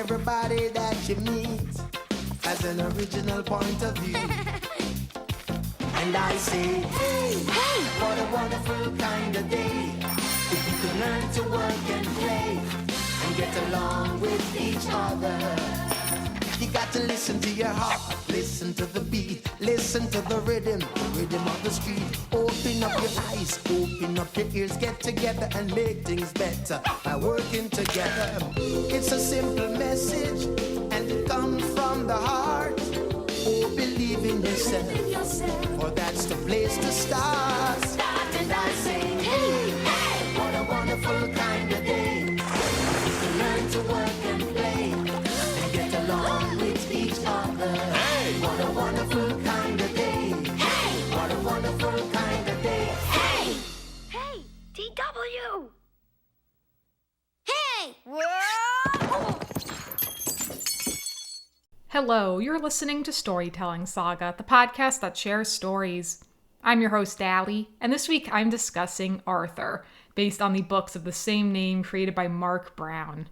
everybody that you meet has an original point of view. And I say, hey, hey, what a wonderful kind of day. If you could learn to work and play and get along with each other. You got to listen to your heart, listen to the beat, listen to the rhythm of the street. Open up your eyes, open up your ears, get together and make things better by working together. It's a simple message and it comes from the heart. Oh, believe in yourself, for that's the place to start. And I say, hey, hey, what a wonderful kind of day. To learn to work and play and get along with each other. Hey, what a wonderful kind of day. Hey, what a wonderful kind of day. Hey, hey, TW. Hey, whoa. Hello, you're listening to Storytelling Saga, the podcast that shares stories. I'm your host, Allie, and this week I'm discussing Arthur, based on the books of the same name created by Marc Brown.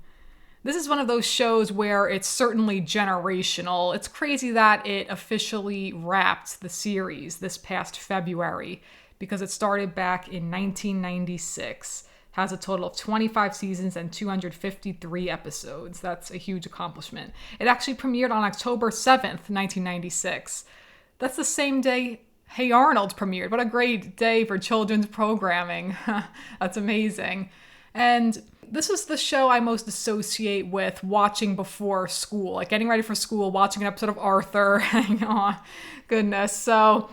This is one of those shows where it's certainly generational. It's crazy that it officially wrapped the series this past February, because it started back in 1996. Has a total of 25 seasons and 253 episodes. That's a huge accomplishment. It actually premiered on October 7th, 1996. That's the same day Hey Arnold premiered. What a great day for children's programming. That's amazing. And this is the show I most associate with watching before school, like getting ready for school, watching an episode of Arthur. Oh, goodness. So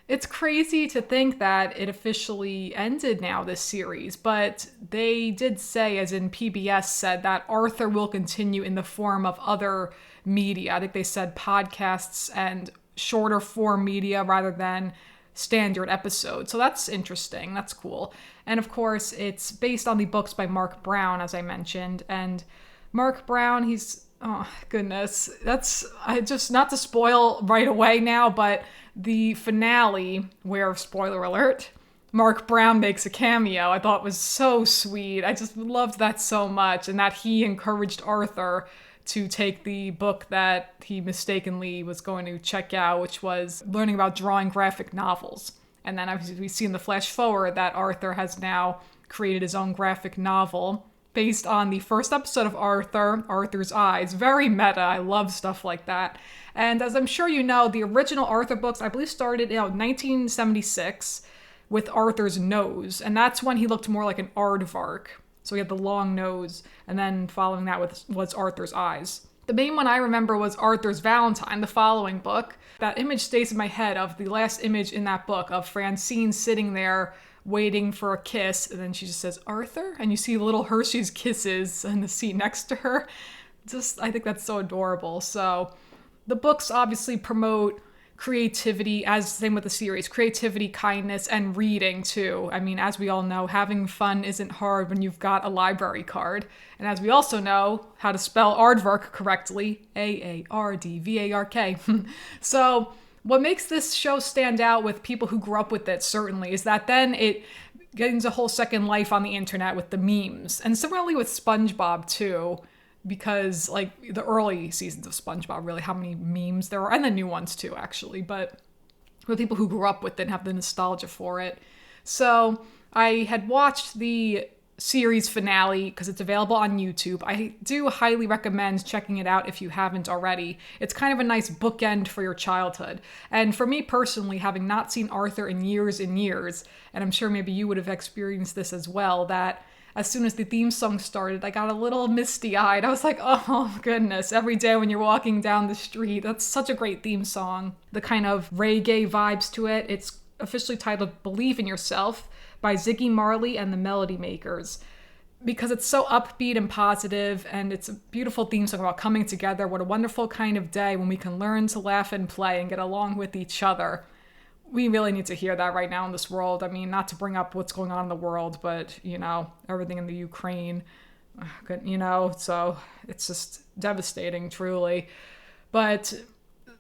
it's crazy to think that it officially ended now, this series, but they did say, as in PBS said, that Arthur will continue in the form of other media. I think they said podcasts and shorter form media rather than standard episodes. So that's interesting. That's cool. And of course, it's based on the books by Marc Brown, as I mentioned. And Marc Brown, he's, oh goodness, I just, not to spoil right away now, but the finale, where, spoiler alert, Marc Brown makes a cameo, I thought was so sweet. I just loved that so much, and that he encouraged Arthur to take the book that he mistakenly was going to check out, which was learning about drawing graphic novels. And then we see in the flash forward that Arthur has now created his own graphic novel based on the first episode of Arthur's Eyes. Very meta. I love stuff like that. And as I'm sure you know, the original Arthur books, I believe, started in 1976 with Arthur's nose. And that's when he looked more like an aardvark. So he had the long nose, and then following that was Arthur's eyes. The main one I remember was Arthur's Valentine, the following book. That image stays in my head of the last image in that book of Francine sitting there waiting for a kiss, and then she just says, Arthur? And you see little Hershey's Kisses in the seat next to her. I think that's so adorable. So the books obviously promote creativity, as same with the series, creativity, kindness, and reading too. I mean, as we all know, having fun isn't hard when you've got a library card. And as we also know how to spell aardvark correctly, A-A-R-D-V-A-R-K. So what makes this show stand out with people who grew up with it, certainly, is that then it gains a whole second life on the internet with the memes. And similarly with SpongeBob too, because like the early seasons of SpongeBob, really, how many memes there are, and the new ones too, actually, but with people who grew up with it and have the nostalgia for it. So I had watched the series finale because it's available on YouTube. I do highly recommend checking it out if you haven't already. It's kind of a nice bookend for your childhood. And for me personally, having not seen Arthur in years and years, and I'm sure maybe you would have experienced this as well, that as soon as the theme song started, I got a little misty-eyed. I was like, oh goodness, every day when you're walking down the street, that's such a great theme song. The kind of reggae vibes to it. It's officially titled Believe in Yourself by Ziggy Marley and the Melody Makers, because it's so upbeat and positive, and it's a beautiful theme song about coming together. What a wonderful kind of day when we can learn to laugh and play and get along with each other. We really need to hear that right now in this world. I mean, not to bring up what's going on in the world, but, you know, everything in the Ukraine, you know, so it's just devastating, truly. But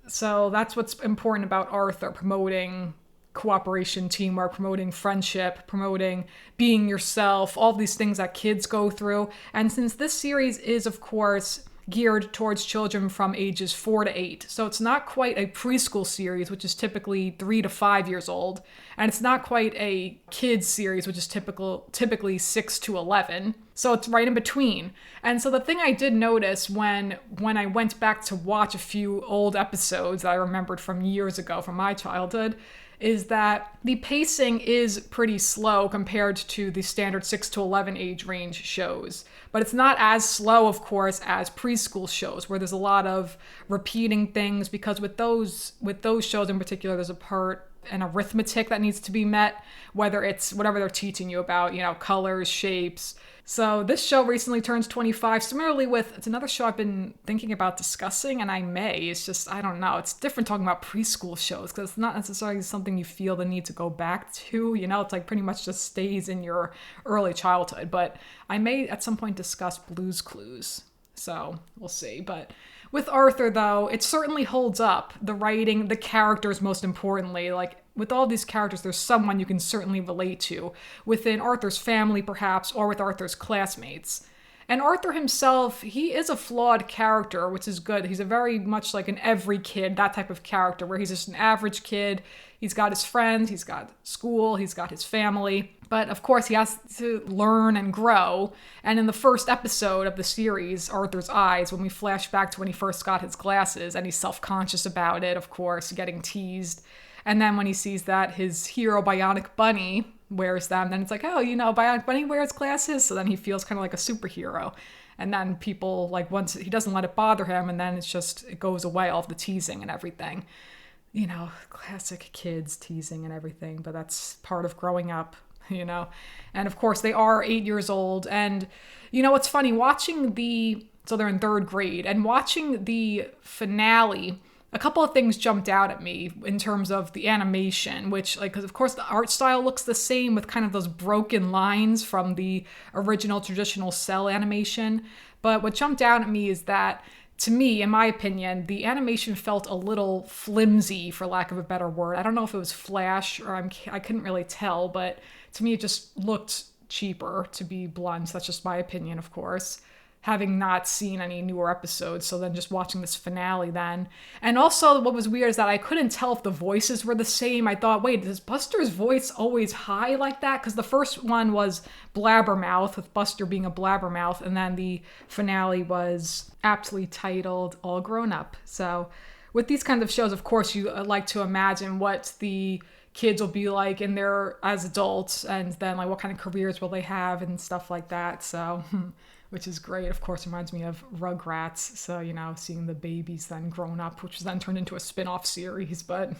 so that's what's important about Arthur, promoting cooperation, teamwork, promoting friendship, promoting being yourself, all these things that kids go through. And since this series is, of course, geared towards children from ages 4 to 8. So it's not quite a preschool series, which is typically 3 to 5 years old. And it's not quite a kids series, which is typically 6 to 11. So it's right in between. And so the thing I did notice when I went back to watch a few old episodes that I remembered from years ago, from my childhood, is that the pacing is pretty slow compared to the standard 6 to 11 age range shows. But it's not as slow, of course, as preschool shows, where there's a lot of repeating things, because with those shows in particular, there's an arithmetic that needs to be met, whether it's whatever they're teaching you about, colors, shapes. So this show recently turns 25. Similarly it's another show I've been thinking about discussing, and I may. It's just, I don't know. It's different talking about preschool shows because it's not necessarily something you feel the need to go back to. It's like pretty much just stays in your early childhood. But I may at some point discuss Blue's Clues. So we'll see. But with Arthur, though, it certainly holds up. The writing, the characters, most importantly. Like, with all these characters, there's someone you can certainly relate to. Within Arthur's family, perhaps, or with Arthur's classmates. And Arthur himself, he is a flawed character, which is good. He's a very much like an every kid, that type of character, where he's just an average kid. He's got his friends, he's got school, he's got his family. But of course, he has to learn and grow. And in the first episode of the series, Arthur's Eyes, when we flash back to when he first got his glasses, and he's self-conscious about it, of course, getting teased. And then when he sees that his hero, Bionic Bunny, wears them, then it's like, oh, Bionic Bunny wears glasses, so then he feels kind of like a superhero. And then people, like, once he doesn't let it bother him, and then it goes away, all of the teasing and everything. Classic kids teasing and everything, but that's part of growing up, And of course, they are 8 years old, and, what's funny, so they're in 3rd grade, and watching the finale, a couple of things jumped out at me in terms of the animation, which, because of course the art style looks the same with kind of those broken lines from the original traditional cell animation. But what jumped out at me is that, to me, in my opinion, the animation felt a little flimsy, for lack of a better word. I don't know if it was flash or I couldn't really tell, but to me it just looked cheaper, to be blunt. That's just my opinion, of course, having not seen any newer episodes. So then just watching this finale then. And also what was weird is that I couldn't tell if the voices were the same. I thought, wait, is Buster's voice always high like that? Because the first one was Blabbermouth, with Buster being a blabbermouth. And then the finale was aptly titled All Grown Up. So with these kinds of shows, of course, you like to imagine what the kids will be like as adults. And then like what kind of careers will they have and stuff like that. So... which is great. Of course, reminds me of Rugrats. So, seeing the babies then grown up, which was then turned into a spin-off series. But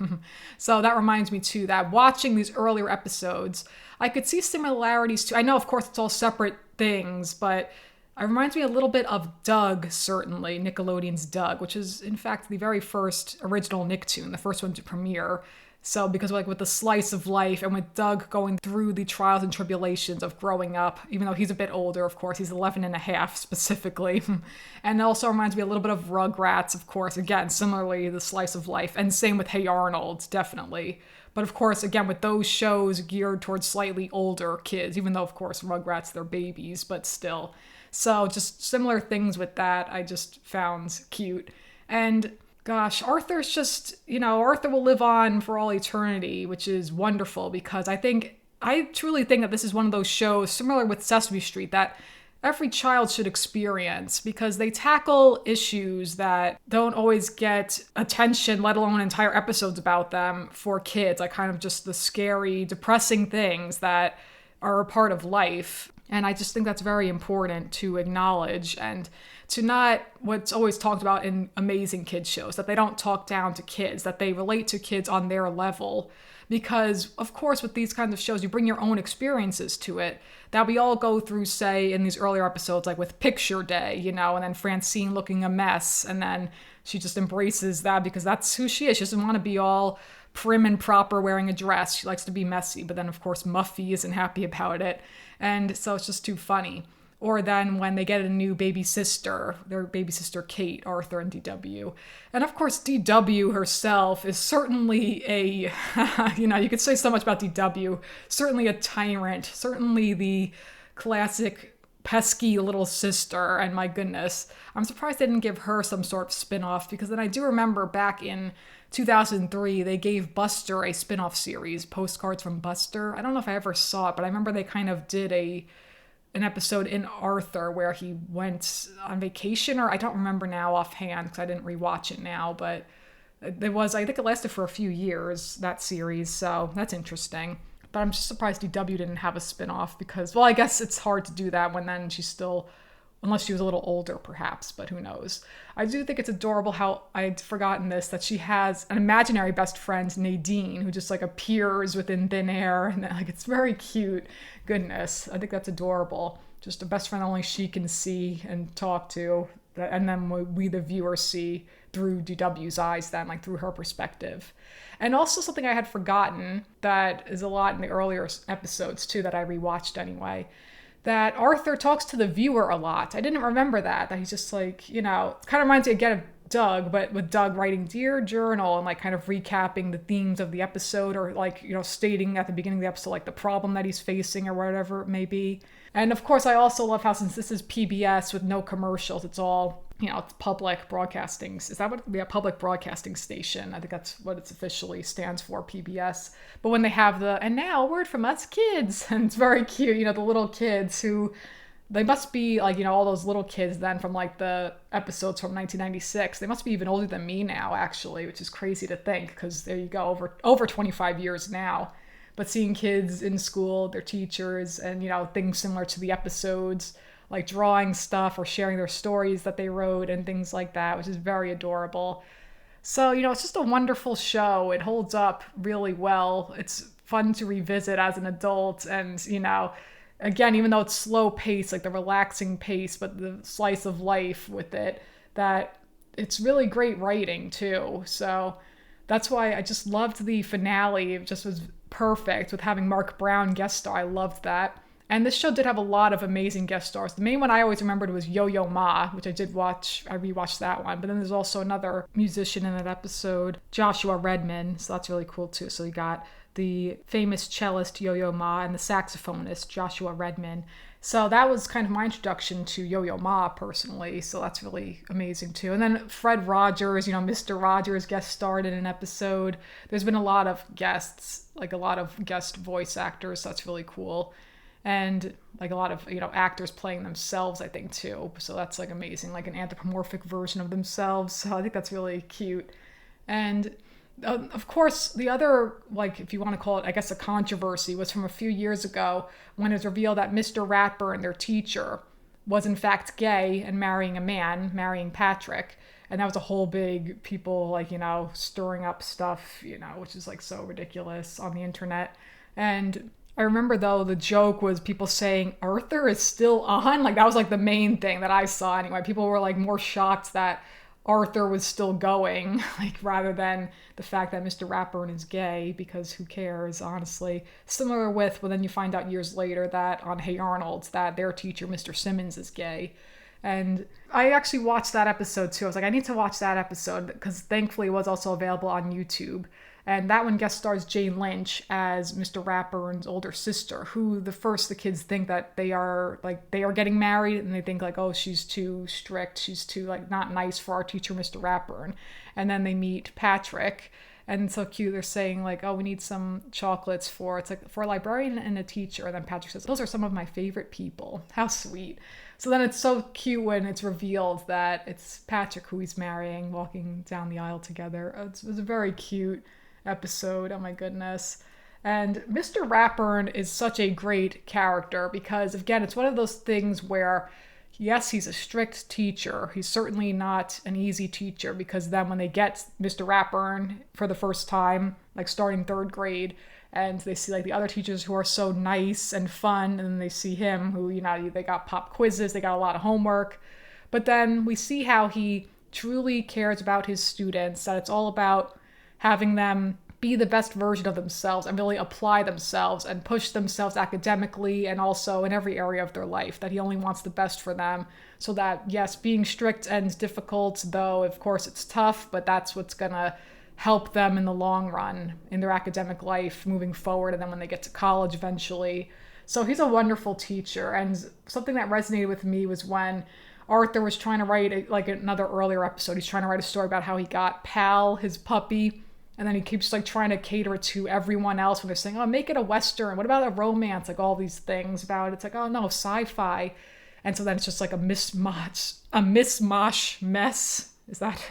so that reminds me too that watching these earlier episodes, I could see similarities to, I know, of course, it's all separate things, but it reminds me a little bit of Doug, certainly, Nickelodeon's Doug, which is, in fact, the very first original Nicktoon, the first one to premiere. So because with the slice of life and with Doug going through the trials and tribulations of growing up, even though he's a bit older, of course, he's 11 and a half specifically. And it also reminds me a little bit of Rugrats, of course, again, similarly, the slice of life. And same with Hey Arnold, definitely. But of course, again, with those shows geared towards slightly older kids, even though, of course, Rugrats, they're babies, but still. So just similar things with that I just found cute. And... gosh, Arthur's just, Arthur will live on for all eternity, which is wonderful because I truly think that this is one of those shows, similar with Sesame Street, that every child should experience because they tackle issues that don't always get attention, let alone entire episodes about them for kids, like kind of just the scary, depressing things that are a part of life. And I just think that's very important to acknowledge and to not what's always talked about in amazing kids shows, that they don't talk down to kids, that they relate to kids on their level. Because, of course, with these kinds of shows, you bring your own experiences to it that we all go through, say, in these earlier episodes, like with Picture Day, and then Francine looking a mess, and then she just embraces that because that's who she is. She doesn't want to be all prim and proper wearing a dress. She likes to be messy, but then, of course, Muffy isn't happy about it. And so it's just too funny. Or then when they get a new baby sister, their baby sister Kate, Arthur, and DW. And of course, DW herself is certainly a, you could say so much about DW, certainly a tyrant, certainly the classic pesky little sister, and my goodness, I'm surprised they didn't give her some sort of spin-off, because then I do remember back in 2003 they gave Buster a spin-off series, Postcards from Buster. I don't know if I ever saw it, but I remember they kind of did an episode in Arthur where he went on vacation, or I don't remember now offhand because I didn't rewatch it now, but it was, I think it lasted for a few years, that series, so that's interesting. But I'm just surprised DW didn't have a spin-off because, well, I guess it's hard to do that when then she's still, unless she was a little older perhaps, but who knows. I do think it's adorable how, I'd forgotten this, that she has an imaginary best friend, Nadine, who just like appears within thin air, and like it's very cute. Goodness, I think that's adorable. Just a best friend only she can see and talk to, and then we the viewer see through DW's eyes then, like through her perspective. And also something I had forgotten that is a lot in the earlier episodes too, that I rewatched anyway, that Arthur talks to the viewer a lot. I didn't remember that he's just like, you know, it kind of reminds me again of Doug, but with Doug writing Dear Journal and like kind of recapping the themes of the episode, or like, you know, stating at the beginning of the episode like the problem that he's facing or whatever it may be. And of course, I also love how, since this is PBS with no commercials, it's all, you know, it's public broadcasting. Is that what it would be? A public broadcasting station? I think that's what it officially stands for, PBS. But when they have and now a word from us kids, and it's very cute, you know, the little kids who, they must be like, you know, all those little kids then from like the episodes from 1996. They must be even older than me now, actually, which is crazy to think, because there you go, over 25 years now. But seeing kids in school, their teachers, and, you know, things similar to the episodes, like drawing stuff or sharing their stories that they wrote and things like that, which is very adorable. So, you know, it's just a wonderful show. It holds up really well. It's fun to revisit as an adult, and, you know, again, even though it's slow pace, like the relaxing pace, but the slice of life with it, that it's really great writing too. So that's why I just loved the finale. It just was perfect with having Marc Brown guest star. I loved that. And this show did have a lot of amazing guest stars. The main one I always remembered was Yo-Yo Ma, which I did watch. I rewatched that one. But then there's also another musician in that episode, Joshua Redman. So that's really cool too. So you got the famous cellist Yo-Yo Ma and the saxophonist Joshua Redman. So that was kind of my introduction to Yo-Yo Ma personally. So that's really amazing too. And then Fred Rogers, you know, Mr. Rogers guest starred in an episode. There's been a lot of guests, like a lot of guest voice actors. So that's really cool. And like a lot of, you know, actors playing themselves, I think too. So that's like amazing, like an anthropomorphic version of themselves. So I think that's really cute. And of course, the other, like, if you want to call it, I guess, a controversy was from a few years ago when it was revealed that Mr. Ratburn, their teacher, was in fact gay and marrying a man, marrying Patrick. And that was a whole big, people, like, you know, stirring up stuff, you know, which is like so ridiculous on the internet. And I remember, though, the joke was people saying Arthur is still on. Like, that was like the main thing that I saw anyway. People were like more shocked that Arthur was still going, like, rather than the fact that Mr. Ratburn is gay, because who cares, honestly. Similar with, well, then you find out years later that on Hey Arnold, that their teacher, Mr. Simmons, is gay. And I actually watched that episode too. I was like, I need to watch that episode, because thankfully it was also available on YouTube. And that one guest stars Jane Lynch as Mr. Ratburn's older sister, who the kids think that they are getting married, and they think like, oh, she's too strict, she's too like not nice for our teacher, Mr. Ratburn. And then they meet Patrick, and it's so cute. They're saying like, oh, we need some chocolates for a librarian and a teacher. And then Patrick says, those are some of my favorite people. How sweet. So then it's so cute when it's revealed that it's Patrick who he's marrying, walking down the aisle together. It was a very cute episode. Oh my goodness. And Mr. Ratburn is such a great character because, again, it's one of those things where, yes, he's a strict teacher. He's certainly not an easy teacher, because then when they get Mr. Ratburn for the first time, like starting third grade, and they see like the other teachers who are so nice and fun, and then they see him who, you know, they got pop quizzes, they got a lot of homework. But then we see how he truly cares about his students, that it's all about having them be the best version of themselves and really apply themselves and push themselves academically and also in every area of their life, that he only wants the best for them. So that, yes, being strict and difficult, though, of course, it's tough, but that's what's going to help them in the long run in their academic life moving forward. And then when they get to college eventually, So he's a wonderful teacher. And something that resonated with me was when Arthur was trying to write, like another earlier episode, he's trying to write a story about how he got Pal, his puppy, and then he keeps like trying to cater it to everyone else when they're saying, oh, make it a Western. What about a romance? Like all these things about it. It's like, oh no, sci-fi. And so then it's just like a mishmash mess. Is that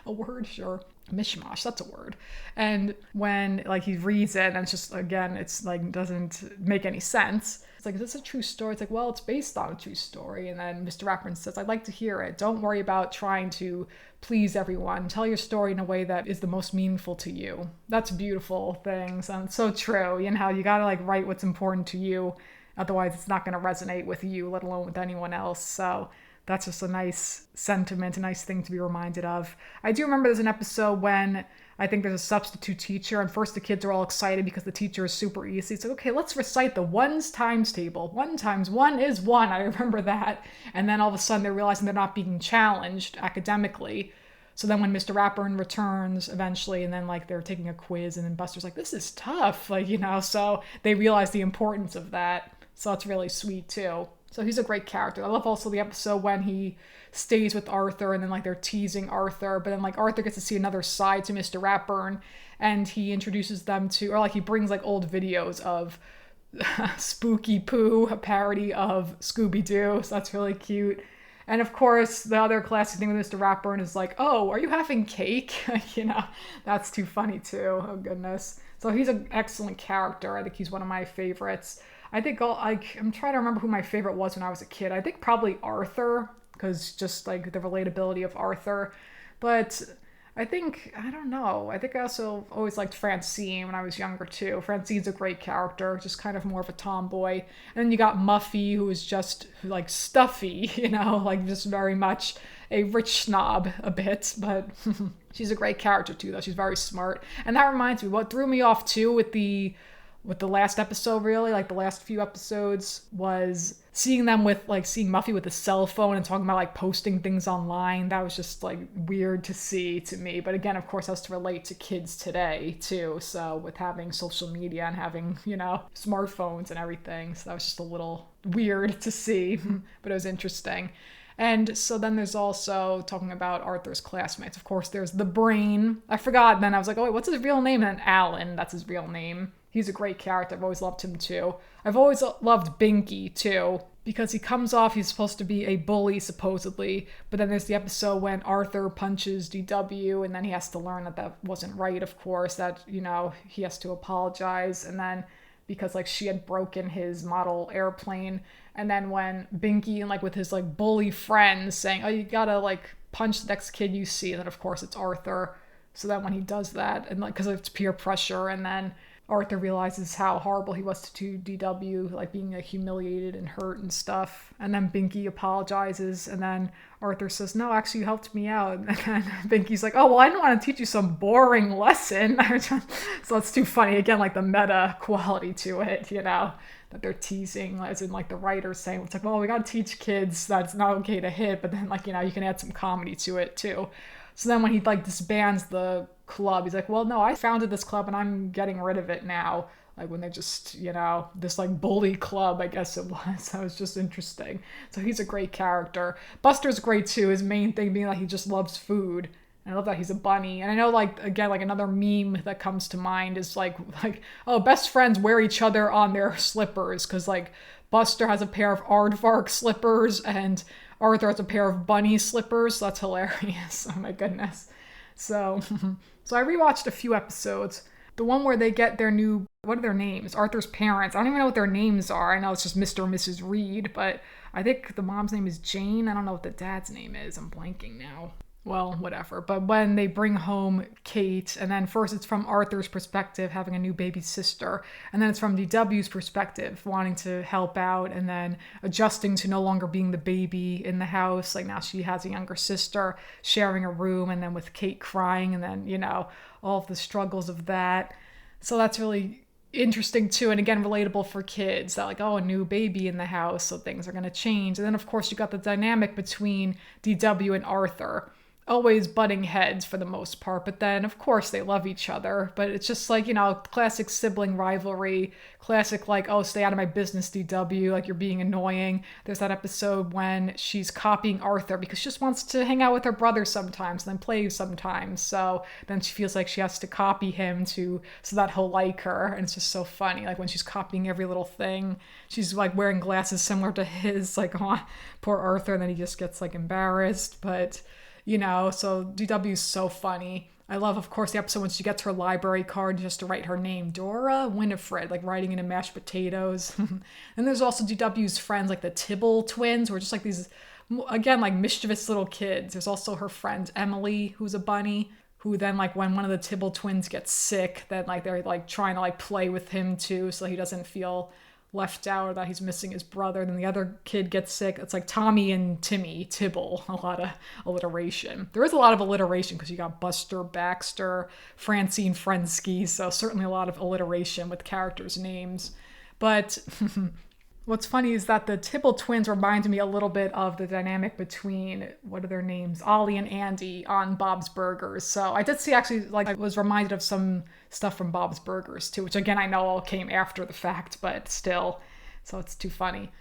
a word? Sure. Mishmash, that's a word. And when like he reads it and it's just, again, it's like doesn't make any sense. It's like, is this a true story? It's like, well, it's based on a true story. And then Mr. Rapper says, I'd like to hear it. Don't worry about trying to please everyone. Tell your story in a way that is the most meaningful to you. That's beautiful things. And it's so true. You know, you got to like write what's important to you. Otherwise, it's not going to resonate with you, let alone with anyone else. So that's just a nice sentiment, a nice thing to be reminded of. I do remember there's an episode when I think there's a substitute teacher, and first the kids are all excited because the teacher is super easy. It's like, okay, let's recite the ones times table. 1 times 1 is 1. I remember that. And then all of a sudden they're realizing they're not being challenged academically. So then when Mr. Rapper returns eventually, and then like they're taking a quiz, and then Buster's like, this is tough, like, you know, so they realize the importance of that. So it's really sweet too. So he's a great character. I love also the episode when he stays with Arthur and then like they're teasing Arthur, but then like Arthur gets to see another side to Mr. Ratburn, and he introduces them to, or like he brings like old videos of Spooky Poo, a parody of Scooby-Doo. So that's really cute. And of course, the other classic thing with Mr. Ratburn is like, oh, are you having cake? You know, that's too funny too. Oh goodness. So he's an excellent character. I think he's one of my favorites. I think I'm trying to remember who my favorite was when I was a kid. I think probably Arthur, because just like the relatability of Arthur. But I think, I don't know. I think I also always liked Francine when I was younger too. Francine's a great character, just kind of more of a tomboy. And then you got Muffy, who is just like stuffy, you know, like just very much a rich snob a bit, but she's a great character too, though. She's very smart. And that reminds me, what threw me off too with the last episode, really, like the last few episodes, was seeing Muffy with a cell phone and talking about like posting things online. That was just like weird to see to me. But again, of course, has to relate to kids today too. So with having social media and having, you know, smartphones and everything. So that was just a little weird to see, but it was interesting. And so then there's also talking about Arthur's classmates. Of course, there's the Brain. I forgot. And then I was like, oh, wait, what's his real name? And then Alan, that's his real name. He's a great character. I've always loved him too. I've always loved Binky too, because he comes off, he's supposed to be a bully supposedly, but then there's the episode when Arthur punches DW, and then he has to learn that that wasn't right, of course, that, you know, he has to apologize, and then because like she had broken his model airplane, and then when Binky and like with his like bully friends saying, oh, you gotta like punch the next kid you see, and then of course it's Arthur. So then when he does that, and like because it's peer pressure, and then Arthur realizes how horrible he was to DW, like being like humiliated and hurt and stuff. And then Binky apologizes, and then Arthur says, no, actually you helped me out. And then Binky's like, oh, well, I didn't want to teach you some boring lesson. So it's too funny. Again, like the meta quality to it, you know, that they're teasing, as in like the writers saying, it's like, well, we got to teach kids that it's not okay to hit, but then like, you know, you can add some comedy to it too. So then when he like disbands the club, he's like, well, no, I founded this club and I'm getting rid of it now. Like when they just, you know, this like bully club, I guess it was. That was just interesting. So he's a great character. Buster's great too. His main thing being like he just loves food. And I love that he's a bunny. And I know like, again, like another meme that comes to mind is like, oh, best friends wear each other on their slippers. Cause like Buster has a pair of aardvark slippers and Arthur has a pair of bunny slippers. So that's hilarious. Oh my goodness. So I rewatched a few episodes. The one where they get their new, what are their names? Arthur's parents. I don't even know what their names are. I know it's just Mr. and Mrs. Reed, but I think the mom's name is Jane. I don't know what the dad's name is. I'm blanking now. Well, whatever. But when they bring home Kate, and then first it's from Arthur's perspective, having a new baby sister, and then it's from DW's perspective, wanting to help out, and then adjusting to no longer being the baby in the house. Like now she has a younger sister, sharing a room, and then with Kate crying, and then, you know, all of the struggles of that. So that's really interesting too, and again, relatable for kids, that like, oh, a new baby in the house, so things are going to change. And then of course you got the dynamic between DW and Arthur always butting heads for the most part, but then of course they love each other. But it's just like, classic sibling rivalry, classic like, oh, stay out of my business, DW, like you're being annoying. There's that episode when she's copying Arthur because she just wants to hang out with her brother sometimes and then play sometimes. So then she feels like she has to copy him so that he'll like her. And it's just so funny. Like when she's copying every little thing, she's like wearing glasses similar to his, like, oh, poor Arthur. And then he just gets like embarrassed. But so DW's so funny. I love, of course, the episode when she gets her library card just to write her name, Dora Winifred, like writing it in mashed potatoes. And there's also DW's friends, like the Tibble twins, who are just like these, again, like mischievous little kids. There's also her friend Emily, who's a bunny, who then, like, when one of the Tibble twins gets sick, then like they're like trying to like play with him too, so he doesn't feel left out or that he's missing his brother. Then the other kid gets sick. It's like Tommy and Timmy Tibble. A lot of alliteration. There is a lot of alliteration because you got Buster, Baxter, Francine Frensky, so certainly a lot of alliteration with characters' names. But what's funny is that the Tibble twins remind me a little bit of the dynamic between, what are their names? Ollie and Andy on Bob's Burgers. So I did see, actually, like, I was reminded of some stuff from Bob's Burgers too, which again, I know all came after the fact, but still, so it's too funny.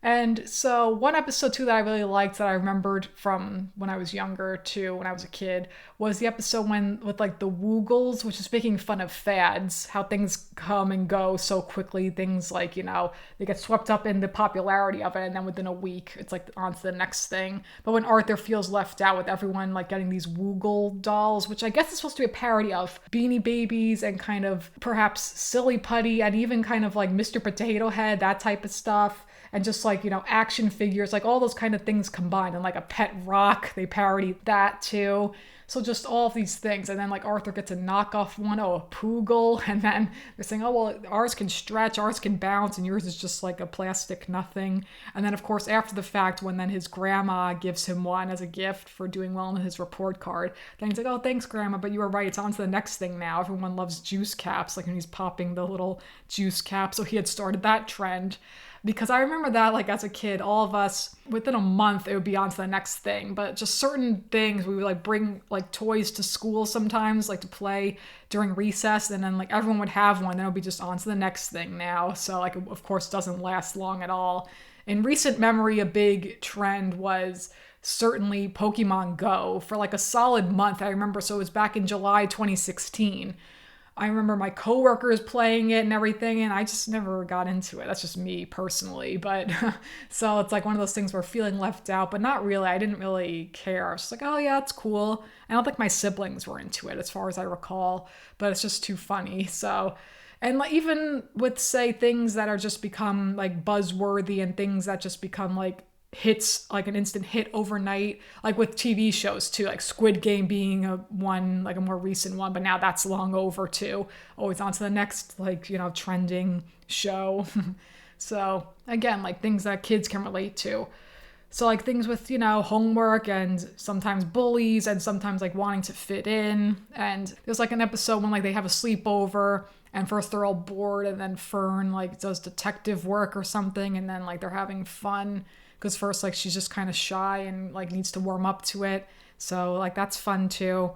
And so one episode too that I really liked that I remembered from when I was younger too, when I was a kid, was the episode with like the Woogles, which is making fun of fads, how things come and go so quickly. Things like, they get swept up in the popularity of it, and then within a week, it's like on to the next thing. But when Arthur feels left out with everyone like getting these Woogle dolls, which I guess is supposed to be a parody of Beanie Babies and kind of perhaps Silly Putty and even kind of like Mr. Potato Head, that type of stuff. And just like, action figures, like all those kind of things combined. And like a pet rock, they parody that too. So just all of these things. And then like Arthur gets a knockoff one, a Poogle. And then they're saying, oh, well, ours can stretch, ours can bounce, and yours is just like a plastic nothing. And then of course, after the fact, when then his grandma gives him one as a gift for doing well on his report card, then he's like, oh, thanks, grandma, but you were right. It's on to the next thing now. Everyone loves juice caps, like when he's popping the little juice cap. So he had started that trend. Because I remember that, like, as a kid, all of us, within a month, it would be on to the next thing. But just certain things, we would, like, bring, like, toys to school sometimes, like, to play during recess. And then, like, everyone would have one. Then it would be just on to the next thing now. So, like, of course, it doesn't last long at all. In recent memory, a big trend was certainly Pokemon Go. For, like, a solid month, I remember. So it was back in July 2016. I remember my coworkers playing it and everything, and I just never got into it. That's just me personally. But so it's like one of those things where feeling left out, but not really. I didn't really care. I was just like, oh yeah, it's cool. I don't think my siblings were into it as far as I recall, but it's just too funny. So, and like even with, say, things that are just become like buzzworthy and things that just become like hits, like an instant hit overnight, like with TV shows too, like Squid Game being a more recent one, but now that's long over too. Always on to the next, like, trending show. So again, like things that kids can relate to. So like things with, homework and sometimes bullies and sometimes like wanting to fit in. And there's like an episode when like they have a sleepover and first they're all bored and then Fern like does detective work or something, and then like they're having fun. Because first, like, she's just kind of shy and, like, needs to warm up to it. So, like, that's fun, too.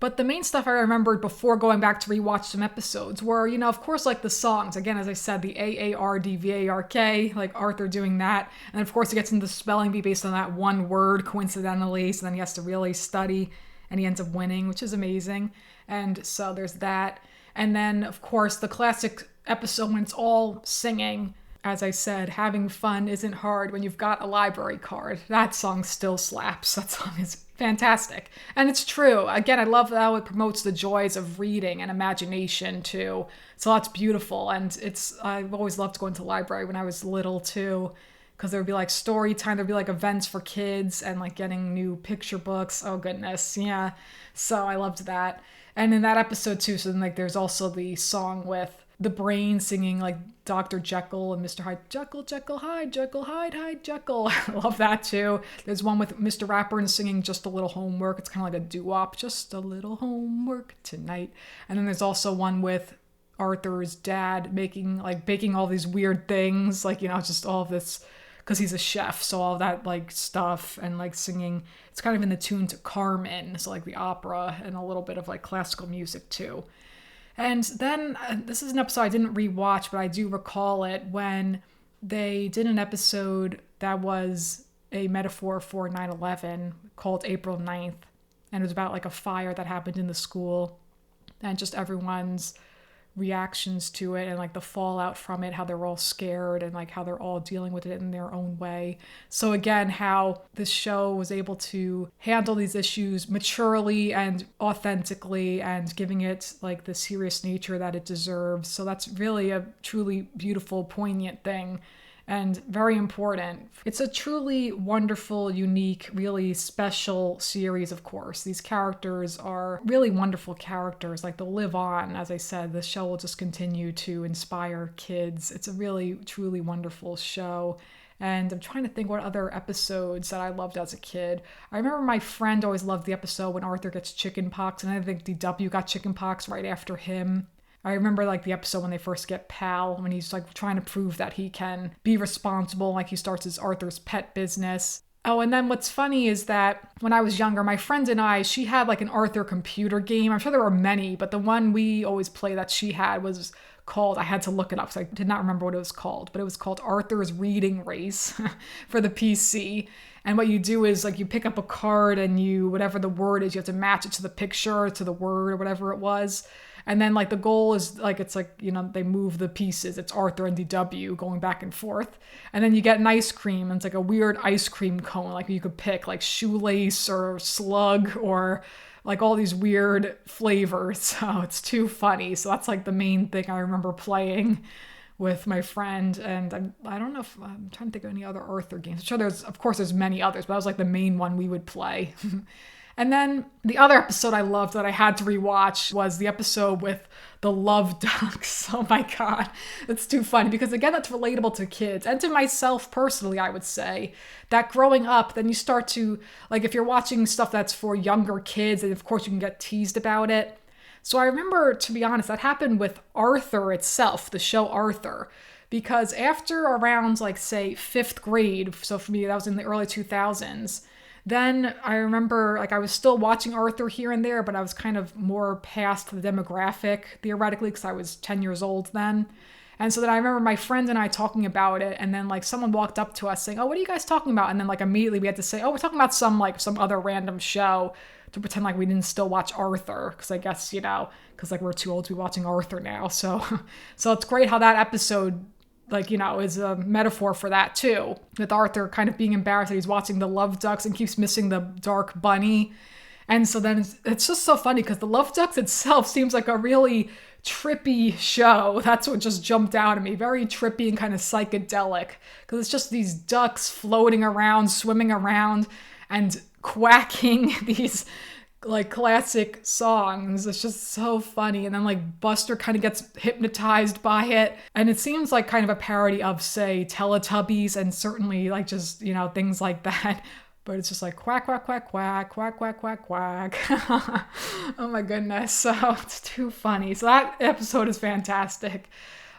But the main stuff I remembered before going back to rewatch some episodes were, of course, like, the songs. Again, as I said, the AARDVARK, like, Arthur doing that. And, of course, he gets into the spelling bee based on that one word, coincidentally. So then he has to really study, and he ends up winning, which is amazing. And so there's that. And then, of course, the classic episode when it's all singing. As I said, having fun isn't hard when you've got a library card. That song still slaps. That song is fantastic. And it's true. Again, I love how it promotes the joys of reading and imagination too. So that's beautiful. And I've always loved going to the library when I was little too, because there would be like story time. There'd be like events for kids and like getting new picture books. Oh goodness. Yeah. So I loved that. And in that episode too, so then like there's also the song with the brain singing like Dr. Jekyll and Mr. Hyde. Jekyll, Jekyll, Hyde, Jekyll, Hyde, Hyde, Jekyll. I love that too. There's one with Mr. Rapper singing Just a Little Homework. It's kind of like a doo-wop. Just a little homework tonight. And then there's also one with Arthur's dad baking all these weird things. Like, just all of this because he's a chef. So all that like stuff and like singing, it's kind of in the tune to Carmen. So like the opera and a little bit of like classical music too. And then this is an episode I didn't rewatch, but I do recall it when they did an episode that was a metaphor for 9/11 called April 9th. And it was about like a fire that happened in the school and just everyone's reactions to it and like the fallout from it, how they're all scared and like how they're all dealing with it in their own way. So again, how this show was able to handle these issues maturely and authentically and giving it like the serious nature that it deserves. So that's really a truly beautiful, poignant thing. And very important. It's a truly wonderful, unique, really special series, of course. These characters are really wonderful characters. Like they'll live on. As I said, the show will just continue to inspire kids. It's a really, truly wonderful show. And I'm trying to think what other episodes that I loved as a kid. I remember my friend always loved the episode when Arthur gets chicken pox, and I think DW got chicken pox right after him. I remember like the episode when they first get Pal, when he's like trying to prove that he can be responsible, like he starts his Arthur's pet business. Oh, and then what's funny is that when I was younger, my friend and I, she had like an Arthur computer game. I'm sure there were many, but the one we always play that she had was called, I had to look it up because I did not remember what it was called, but it was called Arthur's Reading Race for the PC. And what you do is like you pick up a card and you, whatever the word is, you have to match it to the picture, to the word or whatever it was. And then like the goal is like, it's like, you know, they move the pieces. It's Arthur and DW going back and forth. And then you get an ice cream and it's like a weird ice cream cone. Like you could pick like shoelace or slug or like all these weird flavors. So it's too funny. So that's like the main thing I remember playing with my friend. And I don't know if I'm trying to think of any other Arthur games. I'm sure there's many others, but that was like the main one we would play. And then the other episode I loved that I had to rewatch was the episode with the love ducks. Oh my God, it's too funny because again, that's relatable to kids and to myself personally, I would say that growing up, then you start to, like if you're watching stuff that's for younger kids, and of course you can get teased about it. So I remember, to be honest, that happened with Arthur itself, the show Arthur, because after around like say 5th grade, so for me that was in the early 2000s, then I remember like I was still watching Arthur here and there, but I was kind of more past the demographic theoretically because I was 10 years old then. And so then I remember my friend and I talking about it, and then like someone walked up to us saying, "Oh, what are you guys talking about?" And then like immediately we had to say, "Oh, we're talking about some other random show," to pretend like we didn't still watch Arthur, because I guess, you know, because like we're too old to be watching Arthur now. So it's great how that episode, like, you know, is a metaphor for that too, with Arthur kind of being embarrassed that he's watching the Love Ducks and keeps missing the dark bunny. And so then it's just so funny because the Love Ducks itself seems like a really trippy show. That's what just jumped out at me. Very trippy and kind of psychedelic because it's just these ducks floating around, swimming around, and quacking these like classic songs. It's just so funny. And then like Buster kind of gets hypnotized by it. And it seems like kind of a parody of, say, Teletubbies and certainly like just, you know, things like that. But it's just like quack, quack, quack, quack, quack, quack, quack, quack. Oh my goodness. So it's too funny. So that episode is fantastic.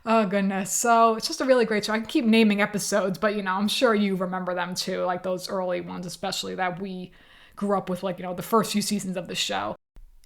Oh goodness. So it's just a really great show. I can keep naming episodes, but you know, I'm sure you remember them too. Like those early ones, especially that we grew up with, like, you know, the first few seasons of the show.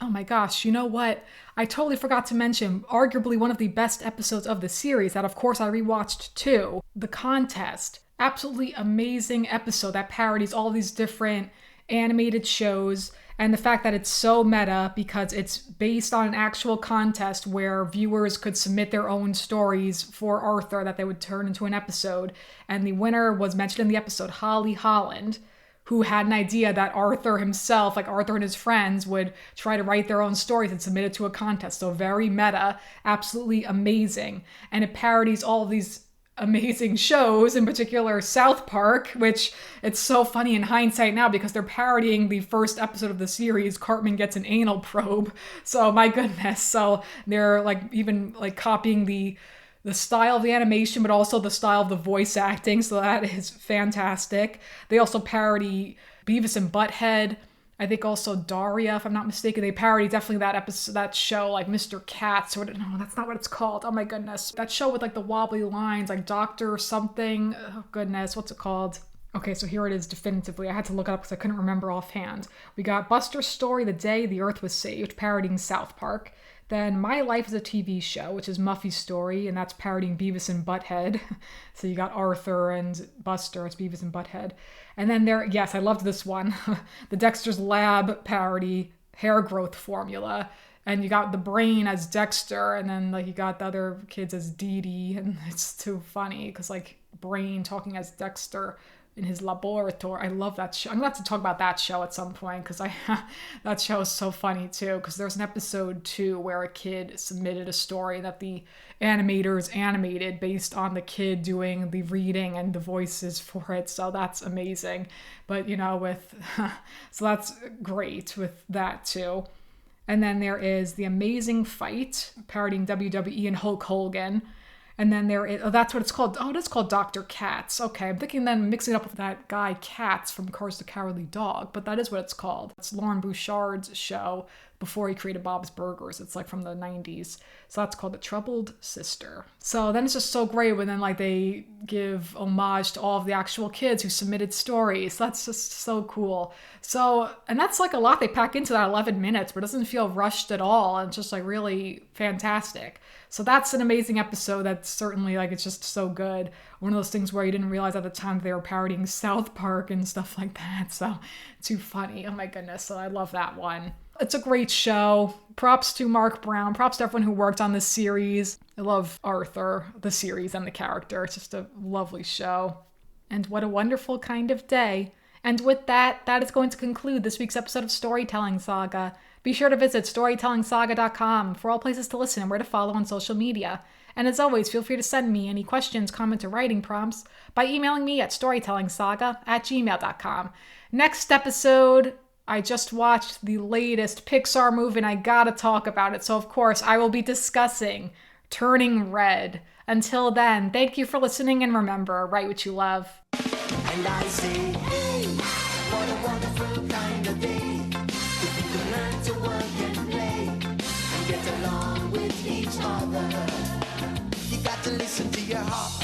Oh my gosh, you know what? I totally forgot to mention arguably one of the best episodes of the series that of course I rewatched too. The Contest. Absolutely amazing episode that parodies all these different animated shows, and the fact that it's so meta because it's based on an actual contest where viewers could submit their own stories for Arthur that they would turn into an episode. And the winner was mentioned in the episode, Holly Holland, who had an idea that Arthur himself, like Arthur and his friends, would try to write their own stories and submit it to a contest. So very meta, absolutely amazing. And it parodies all of these amazing shows, in particular South Park, which it's so funny in hindsight now because they're parodying the first episode of the series, Cartman Gets an Anal Probe. So my goodness. So they're like even like copying the style of the animation, but also the style of the voice acting. So that is fantastic. They also parody Beavis and Butthead. I think also Daria, if I'm not mistaken. They parody definitely that episode, that show, like Mr. Katz. Or no, that's not what it's called. Oh my goodness. That show with like the wobbly lines, like Doctor something. Oh goodness, what's it called? Okay, so here it is definitively. I had to look it up because I couldn't remember offhand. We got Buster's Story, The Day the Earth Was Saved, parodying South Park. Then My Life is a TV Show, which is Muffy's story, and that's parodying Beavis and Butthead. So you got Arthur and Buster, it's Beavis and Butthead. And then yes, I loved this one. The Dexter's Lab parody, hair growth formula. And you got the Brain as Dexter, and then like you got the other kids as Dee Dee, and it's too funny because like Brain talking as Dexter in his laboratory. I love that show. I'm gonna have to talk about that show at some point because that show is so funny too. Because there's an episode too where a kid submitted a story that the animators animated based on the kid doing the reading and the voices for it. So that's amazing. But so that's great with that too. And then there is The Amazing Fight, parodying WWE and Hulk Hogan. And then there is, that's what it's called. Oh, it is called Dr. Katz. Okay, I'm thinking then mixing it up with that guy Katz from Courage the Cowardly Dog, but that is what it's called. It's Lauren Bouchard's show before he created Bob's Burgers. It's like from the 90s. So that's called The Troubled Sister. So then it's just so great when then like they give homage to all of the actual kids who submitted stories. That's just so cool. So, and that's like a lot they pack into that 11 minutes, but it doesn't feel rushed at all. And it's just like really fantastic. So that's an amazing episode. That's certainly like, it's just so good. One of those things where you didn't realize at the time they were parodying South Park and stuff like that. So too funny. Oh my goodness. So I love that one. It's a great show. Props to Marc Brown. Props to everyone who worked on this series. I love Arthur, the series, and the character. It's just a lovely show. And what a wonderful kind of day. And with that, that is going to conclude this week's episode of Storytelling Saga. Be sure to visit storytellingsaga.com for all places to listen and where to follow on social media. And as always, feel free to send me any questions, comments, or writing prompts by emailing me at storytellingsaga@gmail.com. Next episode, I just watched the latest Pixar movie and I gotta talk about it. So of course, I will be discussing Turning Red. Until then, thank you for listening and remember, write what you love. And I say, hey, what a wonderful kind of day. If you can learn to work and play and get along with each other. You got to listen to your heart.